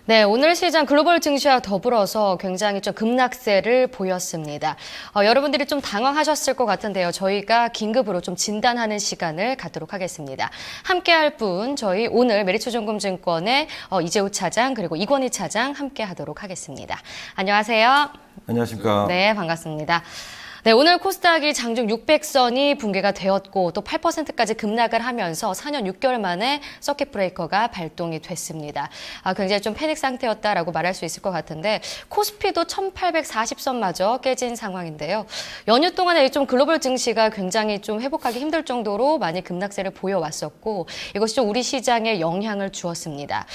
네, 오늘 시장 글로벌 증시와 더불어서 굉장히 좀 급락세를 보였습니다. 여러분들이 좀 당황하셨을 것 같은데요. 저희가 긴급으로 좀 진단하는 시간을 갖도록 하겠습니다. 함께할 분, 저희 오늘 메리츠증권의 이재우 차장 그리고 이권희 차장 함께하도록 하겠습니다. 안녕하세요. 안녕하십니까. 네, 반갑습니다. 네, 오늘 코스닥이 장중 600선이 붕괴가 되었고 또 8%까지 급락을 하면서 4년 6개월 만에 서킷 브레이커가 발동이 됐습니다. 굉장히 좀 패닉 상태였다라고 말할 수 있을 것 같은데 코스피도 1840선마저 깨진 상황인데요. 연휴 동안에 좀 글로벌 증시가 굉장히 좀 회복하기 힘들 정도로 많이 급락세를 보여왔었고 이것이 좀 우리 시장에 영향을 주었습니다.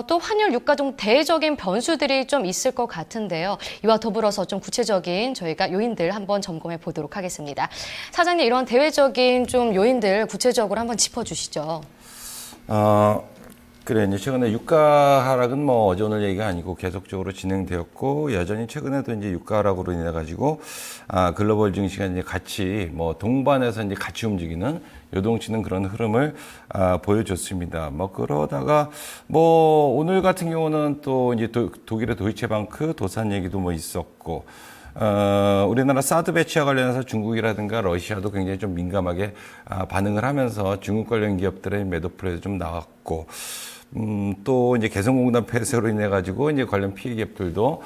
또 환율 유가 등 대외적인 변수들이 좀 있을 것 같은데요. 이와 더불어서 좀 구체적인 저희가 요인들 한번 점검해 보도록 하겠습니다. 사장님, 이런 대외적인 좀 요인들 구체적으로 한번 짚어주시죠. 그래, 이제 최근에 유가 하락은 뭐 어제 오늘 얘기가 아니고 계속적으로 진행되었고, 여전히 최근에도 이제 유가 하락으로 인해 가지고, 글로벌 증시가 이제 같이 뭐 동반해서 이제 같이 움직이는 요동치는 그런 흐름을, 보여줬습니다. 뭐 그러다가 뭐 오늘 같은 경우는 또 이제 독일의 도이체방크 도산 얘기도 뭐 있었고, 우리나라 사드 배치와 관련해서 중국이라든가 러시아도 굉장히 좀 민감하게 반응을 하면서 중국 관련 기업들의 매도 플레이도 좀 나왔고, 또 이제 개성공단 폐쇄로 인해 가지고 이제 관련 피해 기업들도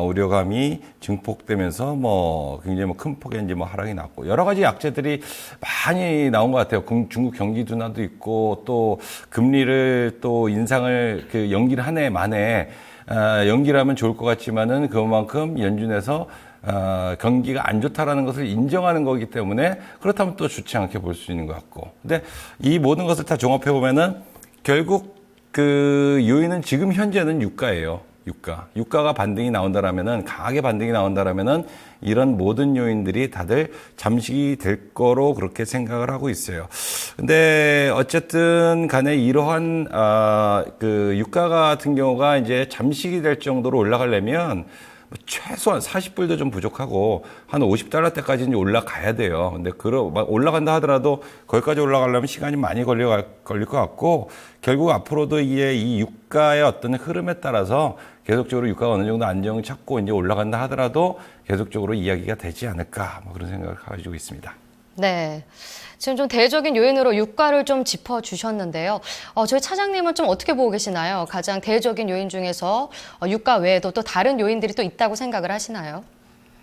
우려감이 증폭되면서 뭐 굉장히 뭐 큰 폭의 이제 뭐 하락이 났고 여러 가지 약재들이 많이 나온 것 같아요. 중국 경기 둔화도 있고 또 금리를 또 인상을 연기를 한 해 만에 연기를 하면 좋을 것 같지만은 그만큼 연준에서 경기가 안 좋다라는 것을 인정하는 거기 때문에 그렇다면 또 좋지 않게 볼 수 있는 것 같고. 근데 이 모든 것을 다 종합해 보면은 결국 그 요인은 지금 현재는 유가예요. 유가가 반등이 나온다라면은 강하게 반등이 나온다라면은 이런 모든 요인들이 다들 잠식이 될 거로 그렇게 생각을 하고 있어요. 근데 어쨌든 간에 이러한 그 유가 같은 경우가 이제 잠식이 될 정도로 올라가려면 최소한 40불도 좀 부족하고 한 $50대까지 이제 올라가야 돼요. 근데 올라간다 하더라도 거기까지 올라가려면 시간이 많이 걸릴 것 같고 결국 앞으로도 이게 이 유가의 어떤 흐름에 따라서 계속적으로 유가가 어느 정도 안정을 찾고 이제 올라간다 하더라도 계속적으로 이야기가 되지 않을까 뭐 그런 생각을 가지고 있습니다. 네. 지금 좀 대외적인 요인으로 유가를 좀 짚어주셨는데요. 저희 차장님은 좀 어떻게 보고 계시나요? 가장 대외적인 요인 중에서 유가 외에도 또 다른 요인들이 또 있다고 생각을 하시나요?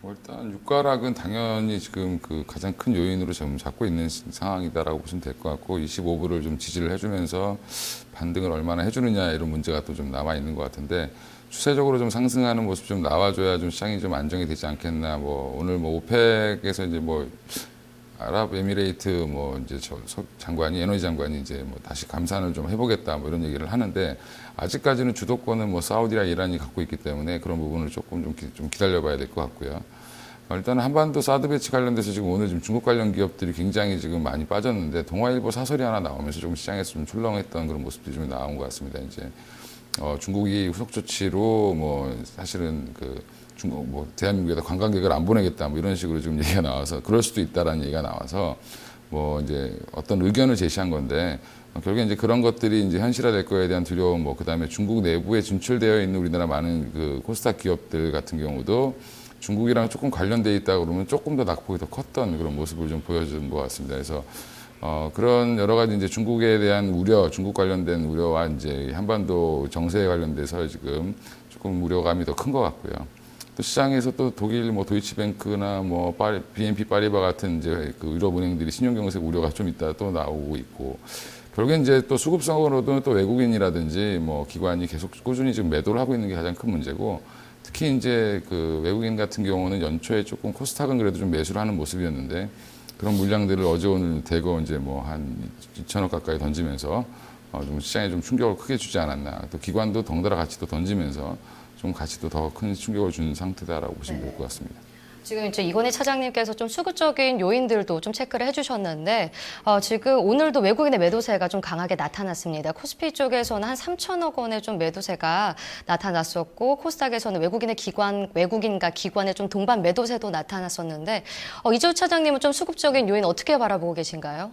일단 유가락은 당연히 지금 그 가장 큰 요인으로 지금 잡고 있는 상황이다라고 보시면 될 것 같고 25불을 좀 지지를 해주면서 반등을 얼마나 해주느냐 이런 문제가 또 좀 남아 있는 것 같은데 추세적으로 좀 상승하는 모습 좀 나와줘야 좀 시장이 좀 안정이 되지 않겠나. 뭐 오늘 뭐 오펙에서 이제 뭐 아랍에미레이트 뭐 이제 에너지 장관이 이제 뭐 다시 감산을 좀 해보겠다 뭐 이런 얘기를 하는데 아직까지는 주도권은 뭐 사우디랑 이란이 갖고 있기 때문에 그런 부분을 조금 좀 기다려봐야 될 것 같고요. 일단 한반도 사드 배치 관련돼서 지금 오늘 지금 중국 관련 기업들이 굉장히 지금 많이 빠졌는데 동아일보 사설이 하나 나오면서 좀 시장에서 좀 출렁했던 그런 모습들이 좀 나온 것 같습니다. 이제 중국이 후속 조치로 뭐 사실은 중국 뭐 대한민국에다 관광객을 안 보내겠다 뭐 이런 식으로 지금 얘기가 나와서 그럴 수도 있다라는 얘기가 나와서 뭐 이제 어떤 의견을 제시한 건데 결국에 이제 그런 것들이 이제 현실화될 거에 대한 두려움 뭐 그다음에 중국 내부에 진출되어 있는 우리나라 많은 그 코스닥 기업들 같은 경우도 중국이랑 조금 관련돼 있다 그러면 조금 더 낙폭이 더 컸던 그런 모습을 좀 보여준 것 같습니다. 그래서 그런 여러 가지 이제 중국에 대한 우려, 중국 관련된 우려와 이제 한반도 정세에 관련돼서 지금 조금 우려감이 더 큰 것 같고요. 또 시장에서 또 독일 뭐 도이치뱅크나 뭐 BNP 파리바 같은 이제 그 유럽 은행들이 신용경색 우려가 좀 있다 또 나오고 있고 결국엔 이제 또 수급성으로도 또 외국인이라든지 뭐 기관이 계속 꾸준히 지금 매도를 하고 있는 게 가장 큰 문제고 특히 이제 그 외국인 같은 경우는 연초에 조금 코스닥은 그래도 좀 매수를 하는 모습이었는데 그런 물량들을 어제 오늘 대거 이제 뭐 한 2천억 가까이 던지면서 좀 시장에 좀 충격을 크게 주지 않았나 또 기관도 덩달아 같이 또 던지면서 좀 같이 또 더 큰 충격을 준 상태다라고 보시면 될 것 같습니다. 지금 이제 이권희 차장님께서 좀 수급적인 요인들도 좀 체크를 해주셨는데 지금 오늘도 외국인의 매도세가 좀 강하게 나타났습니다. 코스피 쪽에서는 한 3천억 원의 좀 매도세가 나타났었고 코스닥에서는 외국인과 기관의 좀 동반 매도세도 나타났었는데 이재우 차장님은 좀 수급적인 요인 어떻게 바라보고 계신가요?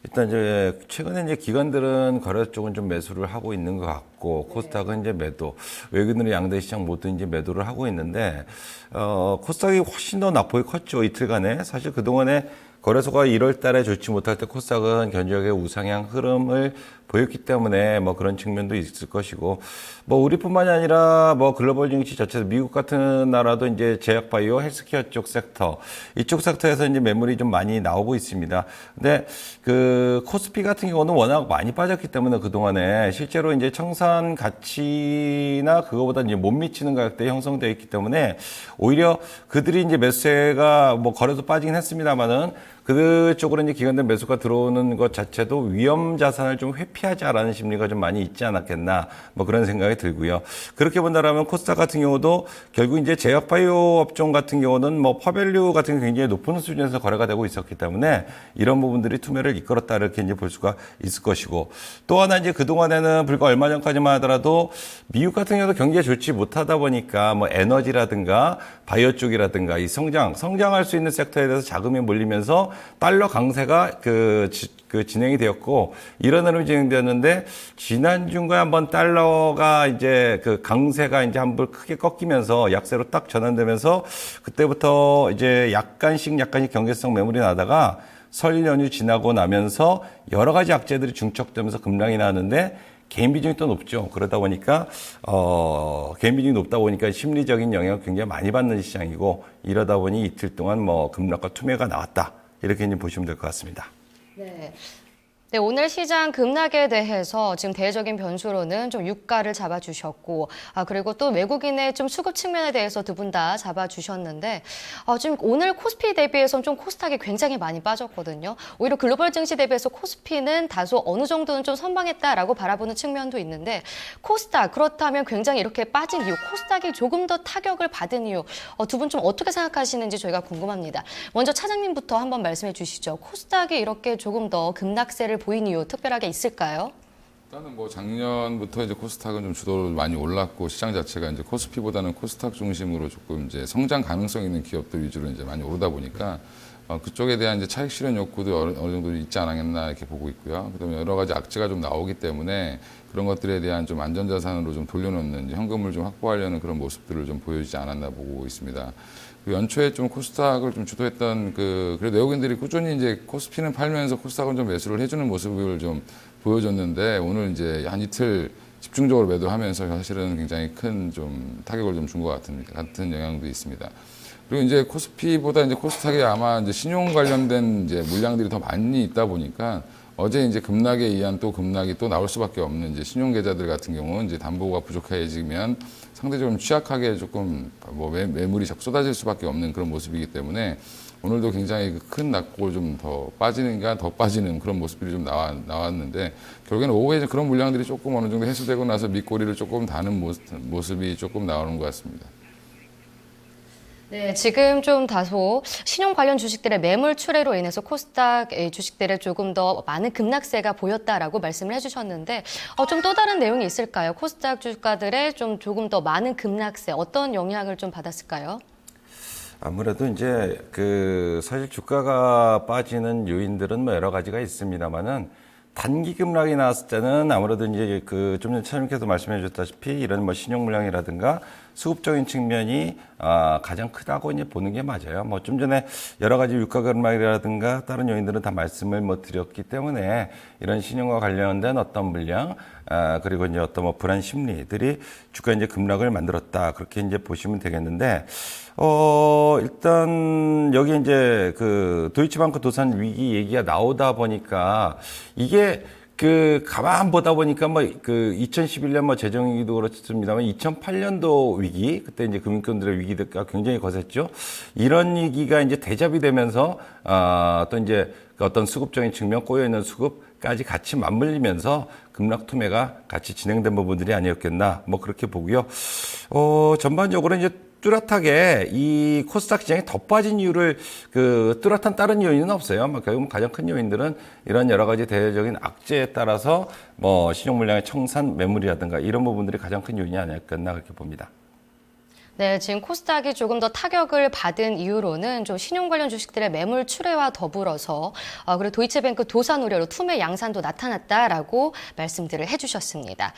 일단 이제 최근에 이제 기관들은 거래 쪽은 좀 매수를 하고 있는 것 같고 코스닥은 이제 매도, 외국인으로 양대 시장 모두 이제 매도를 하고 있는데 코스닥이 훨씬 더 낙폭이 컸죠. 이틀간에. 사실 그동안에 거래소가 1월 달에 좋지 못할 때 코스닥은 견적의 우상향 흐름을 보였기 때문에 뭐 그런 측면도 있을 것이고, 뭐 우리뿐만이 아니라 뭐 글로벌 증시 자체도 미국 같은 나라도 이제 제약바이오 헬스케어 쪽 섹터, 이쪽 섹터에서 이제 매물이 좀 많이 나오고 있습니다. 근데 그 코스피 같은 경우는 워낙 많이 빠졌기 때문에 그동안에 실제로 이제 청산 가치나 그거보다 이제 못 미치는 가격대에 형성되어 있기 때문에 오히려 그들이 이제 매수세가 뭐 거래도 빠지긴 했습니다만은 그쪽으로 이제 기관들 매수가 들어오는 것 자체도 위험 자산을 좀 회피하자라는 심리가 좀 많이 있지 않았겠나, 뭐 그런 생각이 들고요. 그렇게 본다라면 코스닥 같은 경우도 결국 이제 제약바이오 업종 같은 경우는 뭐 파밸류 같은 게 굉장히 높은 수준에서 거래가 되고 있었기 때문에 이런 부분들이 투매를 이끌었다 이렇게 이제 볼 수가 있을 것이고, 또 하나 이제 그동안에는 불과 얼마 전까지만 하더라도 미국 같은 경우도 경기가 좋지 못하다 보니까 뭐 에너지라든가 바이오 쪽이라든가 이 성장할 수 있는 섹터에 대해서 자금이 몰리면서 달러 강세가 진행이 되었고, 이런 흐름이 진행되었는데, 지난주인가에 한번 달러가 이제 그 강세가 이제 한번 크게 꺾이면서 약세로 딱 전환되면서 그때부터 이제 약간씩 경계성 매물이 나다가 설 연휴 지나고 나면서 여러 가지 악재들이 중첩되면서 급락이 나는데 개인 비중이 또 높죠. 그러다 보니까 개인 비중이 높다 보니까 심리적인 영향을 굉장히 많이 받는 시장이고, 이러다 보니 이틀 동안 뭐 급락과 투매가 나왔다. 이렇게 이제 보시면 될 것 같습니다. 네. 네, 오늘 시장 급락에 대해서 지금 대외적인 변수로는 좀 유가를 잡아주셨고, 그리고 또 외국인의 좀 수급 측면에 대해서 두 분 다 잡아주셨는데, 지금 오늘 코스피 대비해서는 좀 코스닥이 굉장히 많이 빠졌거든요. 오히려 글로벌 증시 대비해서 코스피는 다소 어느 정도는 좀 선방했다라고 바라보는 측면도 있는데, 코스닥, 그렇다면 굉장히 이렇게 빠진 이유, 코스닥이 조금 더 타격을 받은 이유, 두 분 좀 어떻게 생각하시는지 저희가 궁금합니다. 먼저 차장님부터 한번 말씀해 주시죠. 코스닥이 이렇게 조금 더 급락세를 보인 이유 특별하게 있을까요? 일단은 뭐 작년부터 이제 코스닥은 좀 주도를 많이 올랐고, 시장 자체가 이제 코스피보다는 코스닥 중심으로 조금 이제 성장 가능성 있는 기업들 위주로 이제 많이 오르다 보니까 그쪽에 대한 이제 차익 실현 욕구도 어느 정도 있지 않았나 이렇게 보고 있고요. 그다음에 여러 가지 악재가 좀 나오기 때문에 그런 것들에 대한 좀 안전자산으로 좀 돌려놓는, 이제 현금을 좀 확보하려는 그런 모습들을 좀 보여주지 않았나 보고 있습니다. 그 연초에 좀 코스닥을 좀 주도했던 그래도 외국인들이 꾸준히 이제 코스피는 팔면서 코스닥은 좀 매수를 해주는 모습을 좀 보여줬는데, 오늘 이제 한 이틀 집중적으로 매도하면서 사실은 굉장히 큰 좀 타격을 좀 준 것 같은 영향도 있습니다. 그리고 이제 코스피보다 이제 코스닥이 아마 이제 신용 관련된 이제 물량들이 더 많이 있다 보니까 어제 이제 급락에 의한 또 급락이 또 나올 수밖에 없는 이제 신용 계좌들 같은 경우는 이제 담보가 부족해지면 상대적으로 취약하게 조금 뭐 매물이 자꾸 쏟아질 수밖에 없는 그런 모습이기 때문에 오늘도 굉장히 큰 낙폭을 좀 더 빠지는 그런 모습들이 좀 나왔는데, 결국에는 오후에 그런 물량들이 조금 어느 정도 해소되고 나서 밑꼬리를 조금 다는 모습이 조금 나오는 것 같습니다. 네, 지금 좀 다소 신용 관련 주식들의 매물 출회로 인해서 코스닥 주식들에 조금 더 많은 급락세가 보였다라고 말씀을 해주셨는데, 좀 또 다른 내용이 있을까요? 코스닥 주가들의 좀 조금 더 많은 급락세, 어떤 영향을 좀 받았을까요? 아무래도 이제 사실 주가가 빠지는 요인들은 뭐 여러 가지가 있습니다만은, 단기 급락이 나왔을 때는 아무래도 이제 좀 전에 차장님께서 말씀해 주셨다시피 이런 뭐 신용 물량이라든가 수급적인 측면이 가장 크다고 이제 보는 게 맞아요. 뭐 좀 전에 여러 가지 유가 급락이라든가 다른 요인들은 다 말씀을 뭐 드렸기 때문에 이런 신용과 관련된 어떤 물량, 그리고 이제 어떤 뭐 불안 심리들이 주가 이제 급락을 만들었다, 그렇게 이제 보시면 되겠는데, 일단 여기 이제 도이치방크 도산 위기 얘기가 나오다 보니까 이게 가만 보다 보니까 2011년 재정위기도 그렇습니다만 2008년도 위기, 그때 이제 금융권들의 위기가 굉장히 거셌죠. 이런 위기가 이제 대접이 되면서, 또 이제 어떤 수급적인 측면, 꼬여있는 수급까지 같이 맞물리면서 급락 투매가 같이 진행된 부분들이 아니었겠나, 뭐 그렇게 보고요. 전반적으로 이제 뚜렷하게 이 코스닥 시장이 더 빠진 이유를 뚜렷한 다른 요인은 없어요. 결국 가장 큰 요인들은 이런 여러 가지 대외적인 악재에 따라서 뭐 신용 물량의 청산 매물이라든가 이런 부분들이 가장 큰 요인이 아니었겠나 그렇게 봅니다. 네, 지금 코스닥이 조금 더 타격을 받은 이유로는 좀 신용 관련 주식들의 매물 출회와 더불어서 그리고 도이체뱅크 도산 우려로 투매 양산도 나타났다라고 말씀들을 해주셨습니다.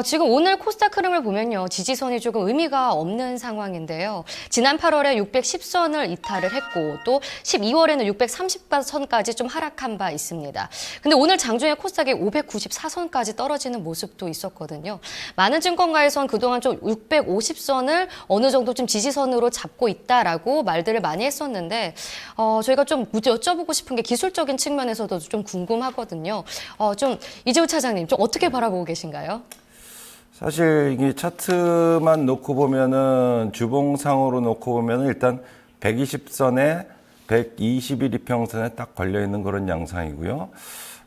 지금 오늘 코스닥 흐름을 보면요, 지지선이 조금 의미가 없는 상황인데요. 지난 8월에 610선을 이탈을 했고 또 12월에는 630선까지 좀 하락한 바 있습니다. 근데 오늘 장중에 코스닥이 594선까지 떨어지는 모습도 있었거든요. 많은 증권가에선 그동안 좀 650선을 어느 정도 좀 지지선으로 잡고 있다라고 말들을 많이 했었는데 저희가 좀 여쭤보고 싶은 게 기술적인 측면에서도 좀 궁금하거든요. 좀 이재호 차장님 좀 어떻게 바라보고 계신가요? 사실 이게 차트만 놓고 보면은 주봉상으로 놓고 보면은 일단 120선에 120일 이평선에 딱 걸려 있는 그런 양상이고요.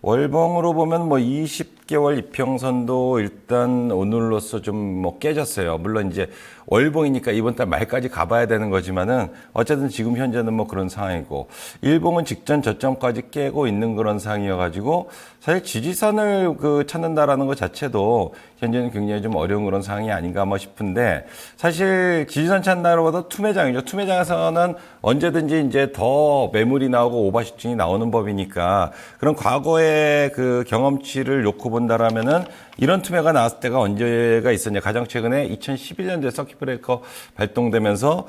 월봉으로 보면 뭐 20개월 이평선도 일단 오늘로서 좀 뭐 깨졌어요. 물론 이제 월봉이니까 이번 달 말까지 가봐야 되는 거지만은 어쨌든 지금 현재는 뭐 그런 상황이고, 일봉은 직전 저점까지 깨고 있는 그런 상황이어가지고 사실 지지선을 찾는다라는 것 자체도 현재는 굉장히 좀 어려운 그런 상황이 아닌가 뭐 싶은데, 사실 지지선 찾는다보다 투매장이죠. 투매장에서는 언제든지 이제 더 매물이 나오고 오버슈팅이 나오는 법이니까 그런 과거의 그 경험치를 놓고 본다라면은 이런 투매가 나왔을 때가 언제가 있었냐. 가장 최근에 2011년도에 서킷 브레이커 발동되면서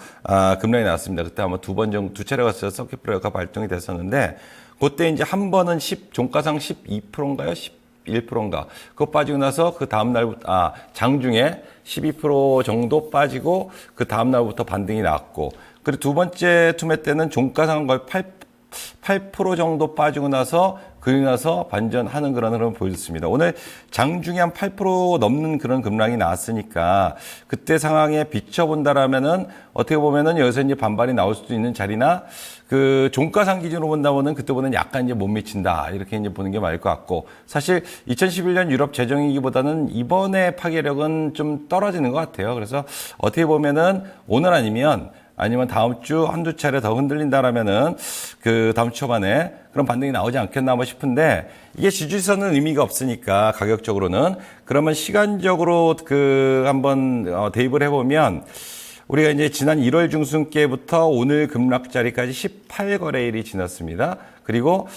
급락이 나왔습니다. 그때 아마 두 차례 갔어요. 서킷 브레이커 발동이 됐었는데, 그때 이제 한 번은 종가상 12%인가요? 11%인가? 그거 빠지고 나서 그 다음날부터, 장중에 12% 정도 빠지고 그 다음날부터 반등이 나왔고, 그리고 두 번째 투매 때는 종가상 거의 8% 정도 빠지고 나서 그리고 나서 반전하는 그런 흐름을 보여줬습니다. 오늘 장중에 한 8% 넘는 그런 급락이 나왔으니까 그때 상황에 비춰본다라면은 어떻게 보면은 여기서 이제 반발이 나올 수도 있는 자리나, 그 종가상 기준으로 본다면은 그때보다는 약간 이제 못 미친다, 이렇게 이제 보는 게 맞을 것 같고, 사실 2011년 유럽 재정위기보다는 이번에 파괴력은 좀 떨어지는 것 같아요. 그래서 어떻게 보면은 오늘 아니면 다음 주 한두 차례 더 흔들린다라면은 그 다음 주 초반에 그런 반등이 나오지 않겠나 싶은데, 이게 지지선은 의미가 없으니까 가격적으로는, 그러면 시간적으로 한번 대입을 해보면 우리가 이제 지난 1월 중순께부터 오늘 급락자리까지 18거래일이 지났습니다. 그리고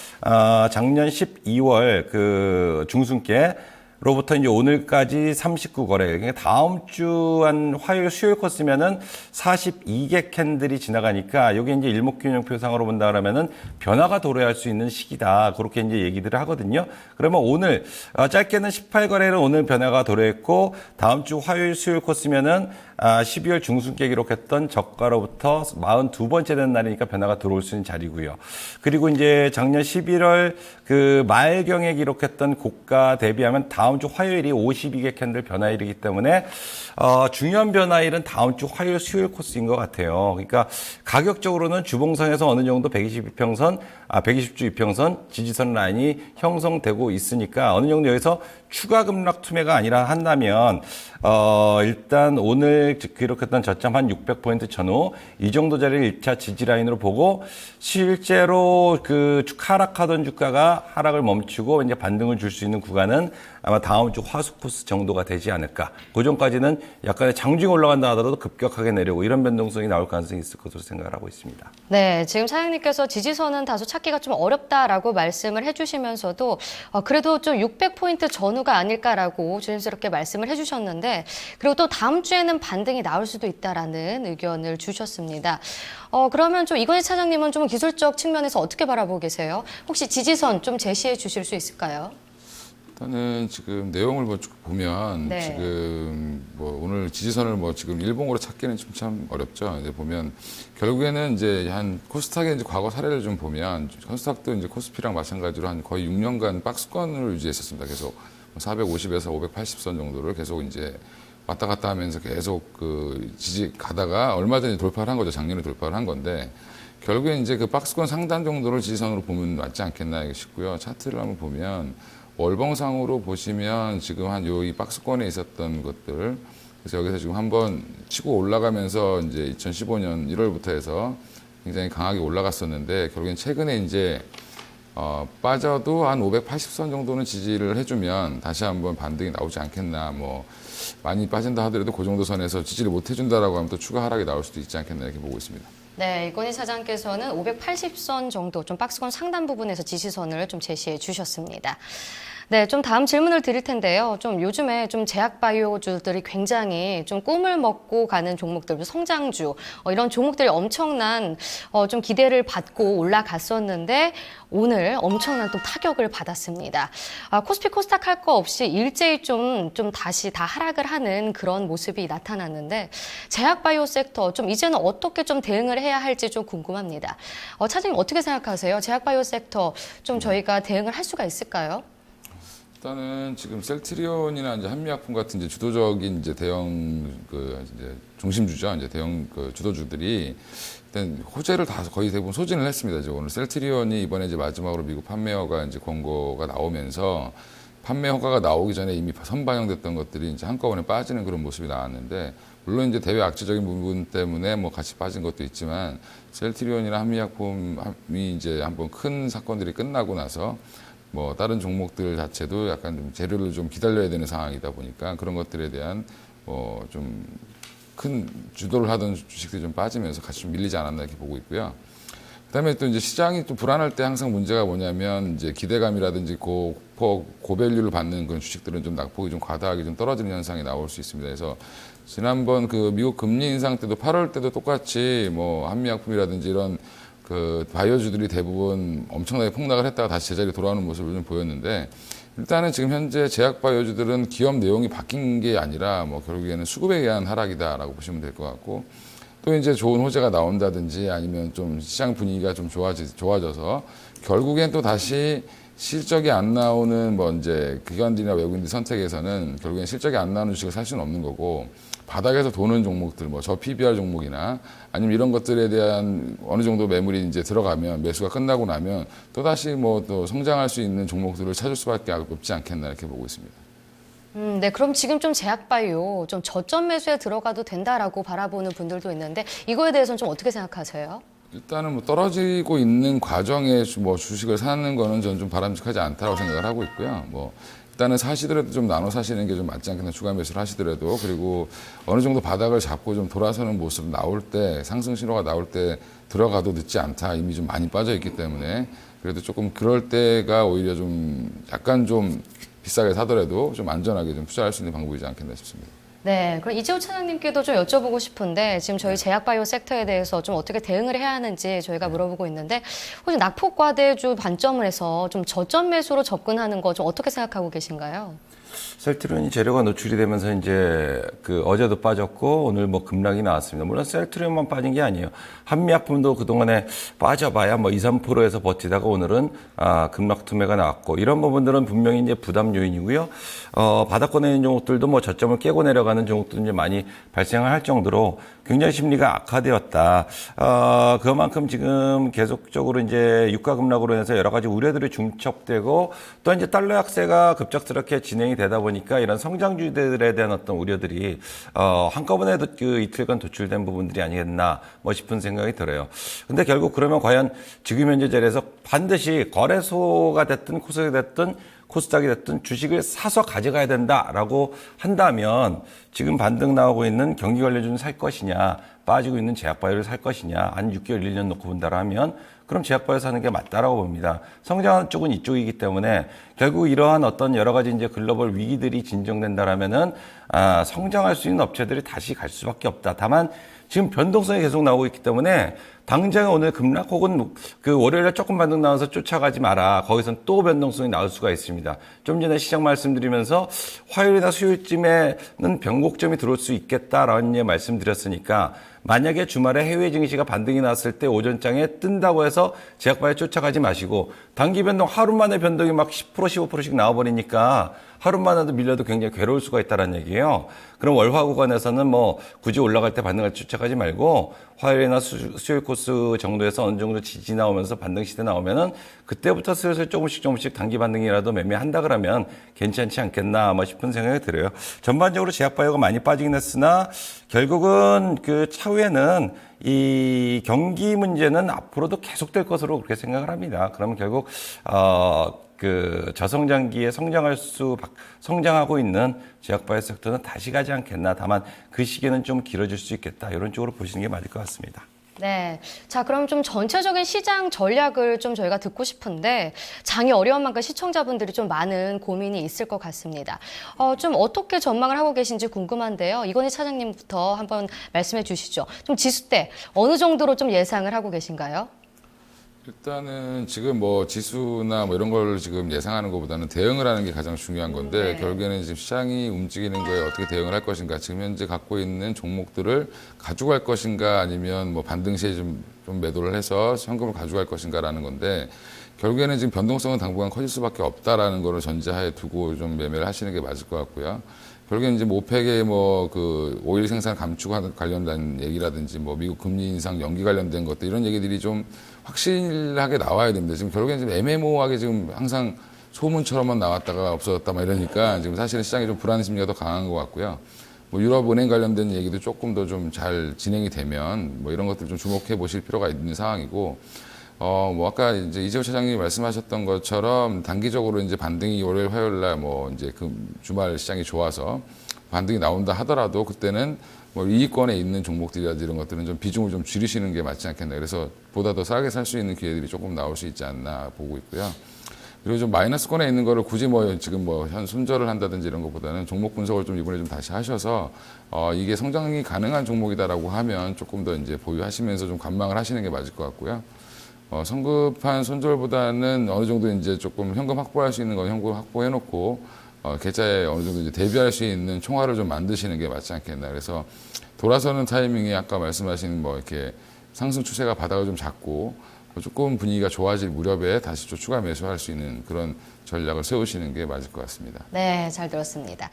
작년 12월 중순께 로부터 이제 오늘까지 39거래. 그러니까 다음 주 한 화요일, 수요일 코스면은 42개 캔들이 지나가니까 이게 이제 일목균형표상으로 본다 그러면은 변화가 도래할 수 있는 시기다. 그렇게 이제 얘기들을 하거든요. 그러면 오늘 짧게는 18거래는 오늘 변화가 도래했고, 다음 주 화요일, 수요일 코스면은 12월 중순께 기록했던 저가로부터 42번째 되는 날이니까 변화가 들어올 수 있는 자리고요. 그리고 이제 작년 11월 그 말경에 기록했던 고가 대비하면 다음 주 화요일이 52개 캔들 변화일이기 때문에 중요한 변화일은 다음 주 화요일, 수요일 코스인 것 같아요. 그러니까 가격적으로는 주봉상에서 어느 정도 120주 이평선 지지선 라인이 형성되고 있으니까 어느 정도 여기서 추가 급락 투매가 아니라 한다면 일단 오늘 기록했던 저점 한 600포인트 전후 이 정도 자리를 1차 지지 라인으로 보고, 실제로 하락하던 주가가 하락을 멈추고 이제 반등을 줄 수 있는 구간은 아마 다음 주 화수 코스 정도가 되지 않을까. 그 전까지는 약간의 장중에 올라간다 하더라도 급격하게 내려오고 이런 변동성이 나올 가능성이 있을 것으로 생각을 하고 있습니다. 네, 지금 차장님께서 지지선은 다소 찾기가 좀 어렵다라고 말씀을 해주시면서도 그래도 좀 600포인트 전후가 아닐까라고 조심스럽게 말씀을 해주셨는데, 그리고 또 다음 주에는 반등이 나올 수도 있다라는 의견을 주셨습니다. 그러면 좀 이건희 차장님은 좀 기술적 측면에서 어떻게 바라보고 계세요? 혹시 지지선 좀 제시해 주실 수 있을까요? 일단은 지금 내용을 보면 네. 지금 오늘 지지선을 지금 일봉으로 찾기는 좀 참 어렵죠. 이제 보면 결국에는 이제 한 코스닥의 이제 과거 사례를 좀 보면 코스닥도 이제 코스피랑 마찬가지로 한 거의 6년간 박스권을 유지했었습니다. 계속 450에서 580선 정도를 계속 이제 왔다 갔다 하면서 계속 지지 가다가 얼마 전에 돌파를 한 거죠. 작년에 돌파를 한 건데, 결국에 이제 그 박스권 상단 정도를 지지선으로 보면 맞지 않겠나 싶고요. 차트를 한번 보면 월봉상으로 보시면 지금 이 박스권에 있었던 것들, 그래서 여기서 지금 한번 치고 올라가면서 이제 2015년 1월부터 해서 굉장히 강하게 올라갔었는데, 결국엔 최근에 이제 빠져도 한 580선 정도는 지지를 해주면 다시 한번 반등이 나오지 않겠나. 뭐 많이 빠진다 하더라도 그 정도 선에서 지지를 못 해준다라고 하면 또 추가 하락이 나올 수도 있지 않겠나 이렇게 보고 있습니다. 네, 이건희 사장께서는 580선 정도, 좀 박스권 상단 부분에서 지지선을 좀 제시해 주셨습니다. 네, 좀 다음 질문을 드릴 텐데요. 좀 요즘에 좀 제약바이오주들이 굉장히 좀 꿈을 먹고 가는 종목들, 성장주, 이런 종목들이 엄청난 좀 기대를 받고 올라갔었는데 오늘 엄청난 또 타격을 받았습니다. 코스피 코스닥 할 거 없이 일제히 좀 다시 다 하락을 하는 그런 모습이 나타났는데 제약바이오 섹터 좀 이제는 어떻게 좀 대응을 해야 할지 좀 궁금합니다. 차장님 어떻게 생각하세요? 제약바이오 섹터 좀 저희가 대응을 할 수가 있을까요? 일단은 지금 셀트리온이나 이제 한미약품 같은 이제 주도적인 이제 대형 이제 중심주죠. 이제 대형 주도주들이 일단 호재를 다 거의 대부분 소진을 했습니다. 이제 오늘 셀트리온이 이번에 이제 마지막으로 미국 판매허가 이제 권고가 나오면서 판매 허가가 나오기 전에 이미 선반영됐던 것들이 이제 한꺼번에 빠지는 그런 모습이 나왔는데 물론 이제 대외 악재적인 부분 때문에 뭐 같이 빠진 것도 있지만 셀트리온이나 한미약품이 이제 한번 큰 사건들이 끝나고 나서 뭐 다른 종목들 자체도 약간 좀 재료를 좀 기다려야 되는 상황이다 보니까 그런 것들에 대한 좀 큰 주도를 하던 주식들이 좀 빠지면서 같이 좀 밀리지 않았나 이렇게 보고 있고요. 그다음에 또 이제 시장이 좀 불안할 때 항상 문제가 뭐냐면 이제 기대감이라든지 고밸류를 받는 그런 주식들은 좀 낙폭이 좀 과다하게 좀 떨어지는 현상이 나올 수 있습니다. 그래서 지난번 그 미국 금리 인상 때도 8월 때도 똑같이 뭐 한미약품이라든지 이런 바이오주들이 대부분 엄청나게 폭락을 했다가 다시 제자리에 돌아오는 모습을 좀 보였는데 일단은 지금 현재 제약 바이오주들은 기업 내용이 바뀐 게 아니라 뭐 결국에는 수급에 의한 하락이다라고 보시면 될 것 같고 또 이제 좋은 호재가 나온다든지 아니면 좀 시장 분위기가 좀 좋아져서 결국엔 또 다시 실적이 안 나오는 뭐 이제 기관들이나 외국인들 선택에서는 결국엔 실적이 안 나오는 주식을 살 수는 없는 거고 바닥에서 도는 종목들, 뭐 저 PBR 종목이나 아니면 이런 것들에 대한 어느 정도 매물이 이제 들어가면 매수가 끝나고 나면 또 다시 뭐 또 성장할 수 있는 종목들을 찾을 수밖에 없지 않겠나 이렇게 보고 있습니다. 네, 그럼 지금 좀 제약바이오 좀 저점 매수에 들어가도 된다라고 바라보는 분들도 있는데 이거에 대해서는 좀 어떻게 생각하세요? 일단은 뭐 떨어지고 있는 과정에 뭐 주식을 사는 거는 저는 좀 바람직하지 않다고 생각을 하고 있고요. 뭐 일단은 사시더라도 좀 나눠 사시는 게 좀 맞지 않겠나 주가 매수를 하시더라도 그리고 어느 정도 바닥을 잡고 좀 돌아서는 모습 나올 때 상승 신호가 나올 때 들어가도 늦지 않다. 이미 좀 많이 빠져 있기 때문에 그래도 조금 그럴 때가 오히려 좀 약간 좀 비싸게 사더라도 좀 안전하게 좀 투자할 수 있는 방법이지 않겠나 싶습니다. 네, 그럼 이재호 차장님께도 좀 여쭤보고 싶은데 지금 저희 제약바이오 섹터에 대해서 좀 어떻게 대응을 해야 하는지 저희가 물어보고 있는데 혹시 낙폭과대주 관점을 해서 좀 저점 매수로 접근하는 거 좀 어떻게 생각하고 계신가요? 셀트리온이 재료가 노출이 되면서 이제 어제도 빠졌고 오늘 뭐 급락이 나왔습니다. 물론 셀트리온만 빠진 게 아니에요. 한미약품도 그동안에 빠져봐야 뭐 2, 3%에서 버티다가 오늘은 급락 투매가 나왔고 이런 부분들은 분명히 이제 부담 요인이고요. 바닥권에 있는 종목들도 뭐 저점을 깨고 내려가는 종목도 이제 많이 발생할 정도로 굉장히 심리가 악화되었다. 그만큼 지금 계속적으로 이제 유가 급락으로 인해서 여러 가지 우려들이 중첩되고 또 이제 달러 약세가 급작스럽게 진행이 되다 보니까 이런 성장주들에 대한 어떤 우려들이 한꺼번에 이틀간 도출된 부분들이 아니겠나 뭐 싶은 생각이 들어요. 근데 결국 그러면 과연 지금 현재 자리에서 반드시 거래소가 됐든 코스닥이 됐든 주식을 사서 가져가야 된다라고 한다면 지금 반등 나오고 있는 경기 관련주는 살 것이냐 빠지고 있는 제약바이오를 살 것이냐 한 6개월 1년 놓고 본다라 하면 그럼 제약바이오 사는 게 맞다라고 봅니다. 성장하는 쪽은 이쪽이기 때문에 결국 이러한 어떤 여러 가지 이제 글로벌 위기들이 진정된다라면은 성장할 수 있는 업체들이 다시 갈 수밖에 없다. 다만 지금 변동성이 계속 나오고 있기 때문에 당장 오늘 급락 혹은 월요일에 조금 반등 나와서 쫓아가지 마라. 거기선 또 변동성이 나올 수가 있습니다. 좀 전에 시장 말씀드리면서 화요일이나 수요일쯤에는 변곡점이 들어올 수 있겠다라는 말씀드렸으니까 만약에 주말에 해외 증시가 반등이 났을 때 오전장에 뜬다고 해서 제약바이오 쫓아가지 마시고 단기 변동 하루 만에 변동이 막 10% 15%씩 나와버리니까 하루만 해도 밀려도 굉장히 괴로울 수가 있다는 얘기예요. 그럼 월화 구간에서는 뭐 굳이 올라갈 때 반등을 추측하지 말고 화요일이나 수요일 코스 정도에서 어느 정도 지지 나오면서 반등 시대 나오면은 그때부터 슬슬 조금씩 단기 반등이라도 매매한다 그러면 괜찮지 않겠나 뭐 싶은 생각이 들어요. 전반적으로 제약바이오가 많이 빠지긴 했으나 결국은 그 차후에는 이 경기 문제는 앞으로도 계속될 것으로 그렇게 생각을 합니다. 그러면 결국 그 저성장기에 성장하고 있는 제약바이오 섹터는 다시 가지 않겠나. 다만 그 시기는 좀 길어질 수 있겠다. 이런 쪽으로 보시는 게 맞을 것 같습니다. 네. 자, 그럼 좀 전체적인 시장 전략을 좀 저희가 듣고 싶은데 장이 어려운 만큼 시청자분들이 좀 많은 고민이 있을 것 같습니다. 좀 어떻게 전망을 하고 계신지 궁금한데요. 이건희 차장님부터 한번 말씀해 주시죠. 좀 지수대 어느 정도로 좀 예상을 하고 계신가요? 일단은 지금 뭐 지수나 뭐 이런 걸 지금 예상하는 것보다는 대응을 하는 게 가장 중요한 건데 네. 결국에는 지금 시장이 움직이는 거에 어떻게 대응을 할 것인가, 지금 현재 갖고 있는 종목들을 가져갈 것인가 아니면 뭐 반등 시에 좀 매도를 해서 현금을 가져갈 것인가라는 건데 결국에는 지금 변동성은 당분간 커질 수밖에 없다라는 거를 전제하에 두고 좀 매매를 하시는 게 맞을 것 같고요. 결국엔 이제 오펙의 뭐 그 오일 생산 감축 관련된 얘기라든지 뭐 미국 금리 인상 연기 관련된 것들 이런 얘기들이 좀 확실하게 나와야 됩니다. 지금 결국엔 좀 애매모호하게 지금 항상 소문처럼만 나왔다가 없어졌다 막 이러니까 지금 사실은 시장이 좀 불안 심리가 더 강한 것 같고요. 뭐 유럽 은행 관련된 얘기도 조금 더 좀 잘 진행이 되면 뭐 이런 것들 좀 주목해 보실 필요가 있는 상황이고 뭐 아까 이제 이재호 차장님이 말씀하셨던 것처럼 단기적으로 이제 반등이 월요일 화요일 날 뭐 이제 그 주말 시장이 좋아서 반등이 나온다 하더라도 그때는 뭐 이익권에 있는 종목들이라든지 이런 것들은 좀 비중을 좀 줄이시는 게 맞지 않겠나. 그래서 보다 더 싸게 살 수 있는 기회들이 조금 나올 수 있지 않나 보고 있고요. 그리고 좀 마이너스권에 있는 거를 굳이 뭐 지금 뭐 현 손절을 한다든지 이런 것보다는 종목 분석을 좀 이번에 좀 다시 하셔서 이게 성장이 가능한 종목이다라고 하면 조금 더 이제 보유하시면서 좀 관망을 하시는 게 맞을 것 같고요. 성급한 손절보다는 어느 정도 이제 조금 현금 확보할 수 있는 건 현금 확보해놓고 계좌에 어느 정도 이제 대비할 수 있는 총알을 좀 만드시는 게 맞지 않겠나. 그래서 돌아서는 타이밍이 아까 말씀하신 뭐 이렇게 상승 추세가 바닥을 좀 잡고 조금 분위기가 좋아질 무렵에 다시 좀 추가 매수할 수 있는 그런 전략을 세우시는 게 맞을 것 같습니다. 네, 잘 들었습니다.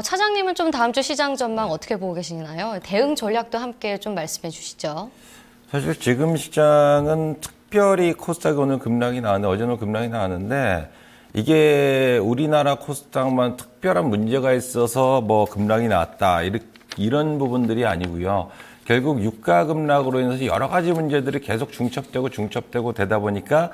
차장님은 좀 다음 주 시장 전망 어떻게 보고 계시나요? 대응 전략도 함께 좀 말씀해 주시죠. 사실 지금 시장은 특별히 코스닥이 오늘 급락이 나왔는데 어제는 급락이 나왔는데 이게 우리나라 코스닥만 특별한 문제가 있어서 뭐 급락이 나왔다 이런 부분들이 아니고요. 결국 유가 급락으로 인해서 여러 가지 문제들이 계속 중첩되고 되다 보니까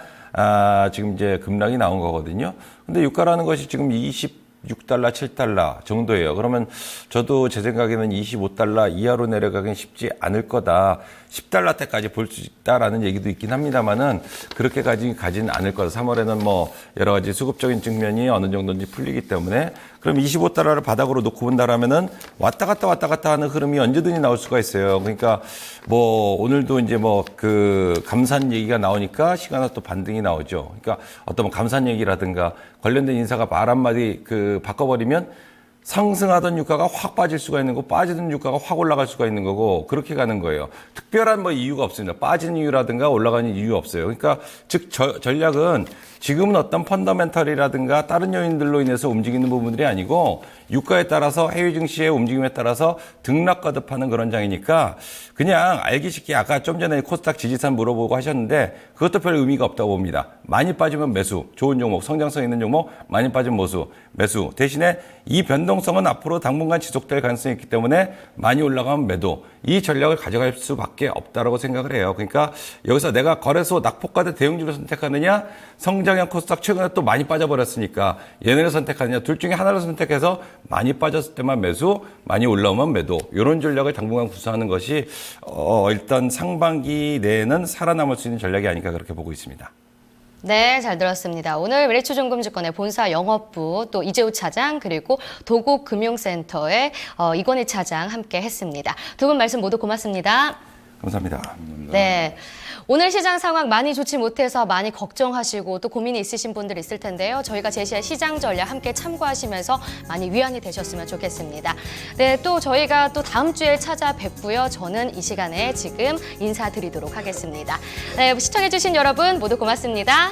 지금 이제 급락이 나온 거거든요. 근데 유가라는 것이 지금 26달러, 7달러 정도예요. 그러면 저도 제 생각에는 25달러 이하로 내려가긴 쉽지 않을 거다. 10달러 때까지 볼 수 있다라는 얘기도 있긴 합니다만은 그렇게까지 가지는 않을 거다. 3월에는 뭐 여러 가지 수급적인 측면이 어느 정도인지 풀리기 때문에 그럼 25달러를 바닥으로 놓고 본다라면은 왔다 갔다 하는 흐름이 언제든지 나올 수가 있어요. 그러니까 뭐 오늘도 이제 뭐 그 감산 얘기가 나오니까 시간에 또 반등이 나오죠. 그러니까 어떤 뭐 감산 얘기라든가 관련된 인사가 말 한마디 바꿔버리면 상승하던 유가가 확 빠질 수가 있는 거고 빠지던 유가가 확 올라갈 수가 있는 거고 그렇게 가는 거예요. 특별한 뭐 이유가 없습니다. 빠지는 이유라든가 올라가는 이유 없어요. 그러니까 즉 전략은 지금은 어떤 펀더멘털이라든가 다른 요인들로 인해서 움직이는 부분들이 아니고 유가에 따라서 해외 증시의 움직임에 따라서 등락 거듭하는 그런 장이니까 그냥 알기 쉽게 아까 좀 전에 코스닥 지지선 물어보고 하셨는데 그것도 별 의미가 없다고 봅니다. 많이 빠지면 매수, 좋은 종목, 성장성 있는 종목, 많이 빠지면 매수. 대신에 이 변동성은 앞으로 당분간 지속될 가능성이 있기 때문에 많이 올라가면 매도. 이 전략을 가져갈 수밖에 없다라고 생각을 해요. 그러니까 여기서 내가 거래소 낙폭과대 대형주를 선택하느냐, 성장형 코스닥 최근에 또 많이 빠져버렸으니까 얘네를 선택하느냐, 둘 중에 하나를 선택해서 많이 빠졌을 때만 매수, 많이 올라오면 매도. 이런 전략을 당분간 구사하는 것이 일단 상반기 내에는 살아남을 수 있는 전략이 아닐까 그렇게 보고 있습니다. 네, 잘 들었습니다. 오늘 미래초중금증권의 본사 영업부 또 이재우 차장 그리고 도곡금융센터의 이건희 차장 함께 했습니다. 두 분 말씀 모두 고맙습니다. 감사합니다. 네. 오늘 시장 상황 많이 좋지 못해서 많이 걱정하시고 또 고민이 있으신 분들 있을 텐데요. 저희가 제시한 시장 전략 함께 참고하시면서 많이 위안이 되셨으면 좋겠습니다. 네, 또 저희가 또 다음 주에 찾아뵙고요. 저는 이 시간에 지금 인사드리도록 하겠습니다. 네, 시청해주신 여러분 모두 고맙습니다.